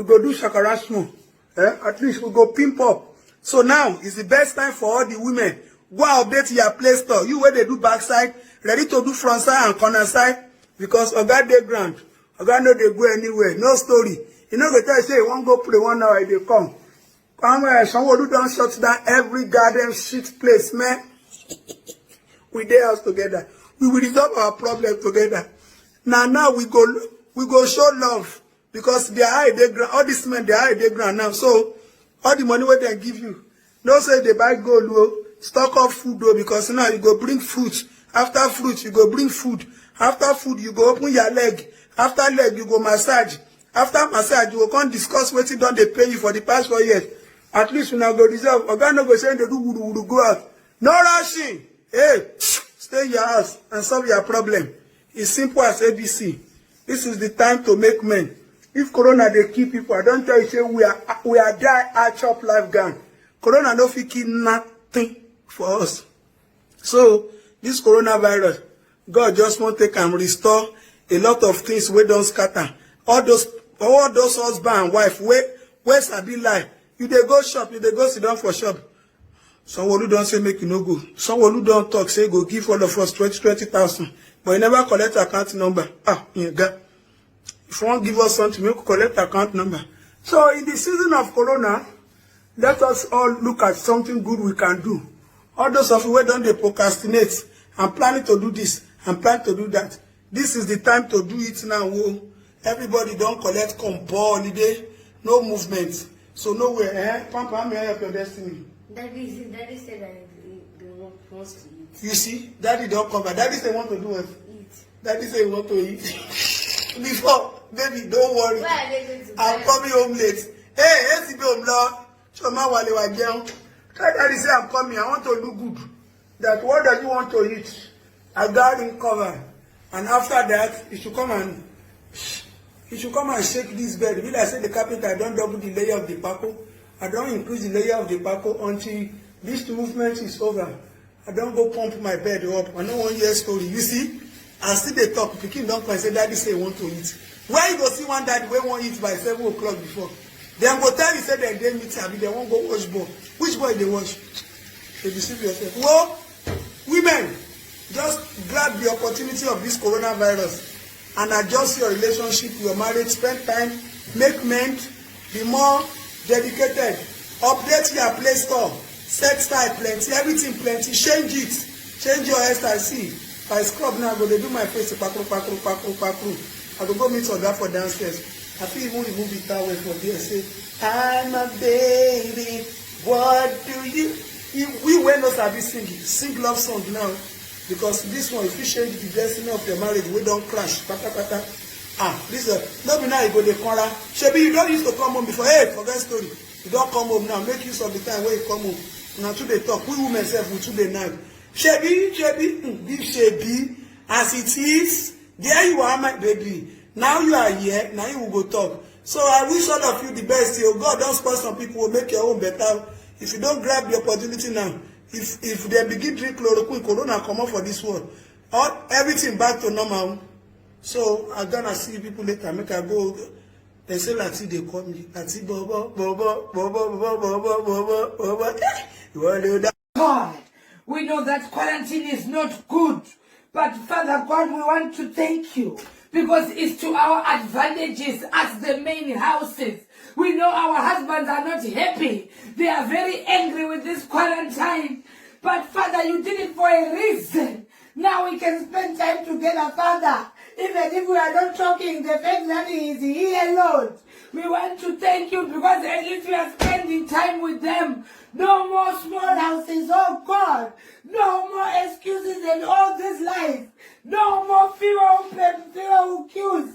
we go do shakarasmo. At least we go pimp up. So now is the best time for all the women. Go update your Play Store. You where they do backside, ready to do front side and corner side. Because Oga dey ground. Oga no dey go anywhere. No story. You know the time say you won't go play 1 hour, they come. Someone who don't shut down every goddamn shit place, man. We dey house together. We will resolve our problem together. Now we go show love. Because they are high, all these men, they are high, they ground now. So, all the money what they give you, don't say they buy gold, stock up food, though, because now you go bring fruit. After fruit, you go bring food. After food, you go open your leg. After leg, you go massage. After massage, you go come discuss what you done they pay you for the past 4 years. At least you now go reserve. Oga no go say they do wudu go out. No rushing. Hey, stay in your house and solve your problem. It's simple as ABC. This is the time to make men. If Corona they kill people, I don't tell you say we are die at chop life gun. Corona no fit kill nothing for us. So this coronavirus, God just want to take and restore a lot of things we don't scatter. All those husband and wife where sabi lie. You they go shop, you they go sit down for shop. Someone who don't say make you no go. Someone who don't talk say go give all of us 20,000, but you never collect account number. God. If you want to give us something, we collect account number. So in the season of Corona, let us all look at something good we can do. All those of you who don't they procrastinate and planning to do this and plan to do that. This is the time to do it now. Everybody don't collect ball holiday, no movement. So nowhere, Pampa, how may I help your destiny? Daddy said that they wants to eat. You see, Daddy don't come back. Daddy say want to do what? Eat. Daddy say want to eat. Before, baby, don't worry. Where are they going to I'm coming home late. Hey, let's go home now. Choma wale wa jẹun. Tell Daddy say I'm coming. I want to look good. That what does you want to eat? I got him covered. And after that, you should come and shake this bed. Will I say the carpenter, I don't double the layer of the pako. I don't increase the layer of the pako until this movement is over. I don't go pump my bed up. I don't want your story. You see? And still they talk. Pikin don't come and say, Daddy say want to eat. Where you go see one daddy wey won't eat by 7 o'clock before? Then go tell you say they meet, they won't go wash ball. Which boy they wash? They deceive yourself. Well, women, just grab the opportunity of this coronavirus and adjust your relationship, your marriage, spend time, make men, be more dedicated, update your Play Store, set style plenty, everything plenty, change it, change your hairstyle. See, if I scrub now, I go they do my face, pakru. I go meet Oga for downstairs. I feel even remove the towel from there, say, I'm a baby, what do you? We will not have this sing love song now. Because this one, if you change the destiny of your marriage, we don't crash. Listen, no be now you go the corner. Shebi, you don't used to come home before. Hey, forget story. You don't come home now. Make use of the time when you come home. Now today talk. We women self with today now. Shebi, this Shebi, as it is, there you are, my baby. Now you are here. Now you will go talk. So I wish all of you the best. Your God don't spoil some people. Will make your own better. If you don't grab the opportunity now. If they begin drink chloroquine, Corona come up for this world. Everything back to normal. So I'm gonna see people later. Make I go. They say Lati, they call me. Lati, Bobo. God, we know that quarantine is not good. But Father God, we want to thank you. Because it's to our advantages as the main houses. We know our husbands are not happy. They are very angry with this quarantine. But Father, you did it for a reason. Now we can spend time together, Father. Even if we are not talking, the fact that He is here, Lord. We want to thank you because at least we are spending time with them. No more small houses, oh God. No more excuses in all this life. No more fear who kills.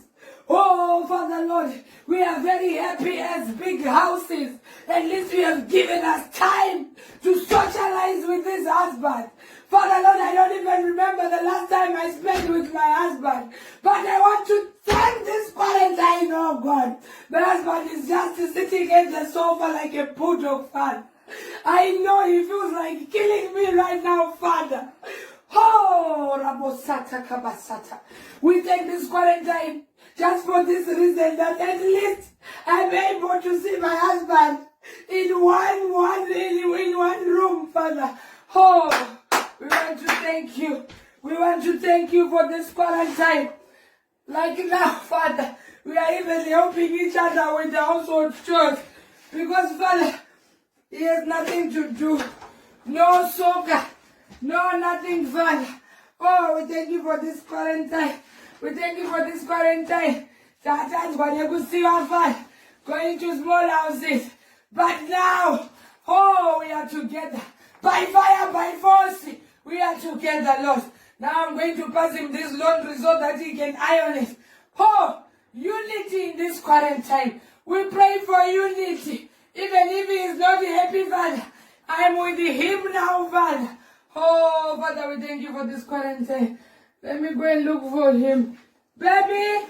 Oh, Father Lord, we are very happy as big houses. At least we have given us time to socialize with this husband. Father Lord, I don't even remember the last time I spent with my husband. But I want to thank this quarantine, oh God. My husband is just sitting at the sofa like a bulldog, Father. I know he feels like killing me right now, Father. Oh, Bosata Kabasata. We take this quarantine just for this reason that at least I'm able to see my husband in one room, Father. Oh, we want to thank you. We want to thank you for this quarantine. Like now, Father, we are even helping each other with the household chores. Because, Father, he has nothing to do. No soccer. No, nothing, Father. Oh, we thank you for this quarantine. We thank you for this quarantine. Sometimes when you could see our Father going to small houses. But now, oh, we are together. By fire, by force, we are together, Lord. Now I'm going to pass him this laundry so that he can iron it. Oh, unity in this quarantine. We pray for unity. Even if he is not happy, Father, I am with him now, Father. Oh, Father, we thank you for this quarantine. Let me go and look for him. Baby!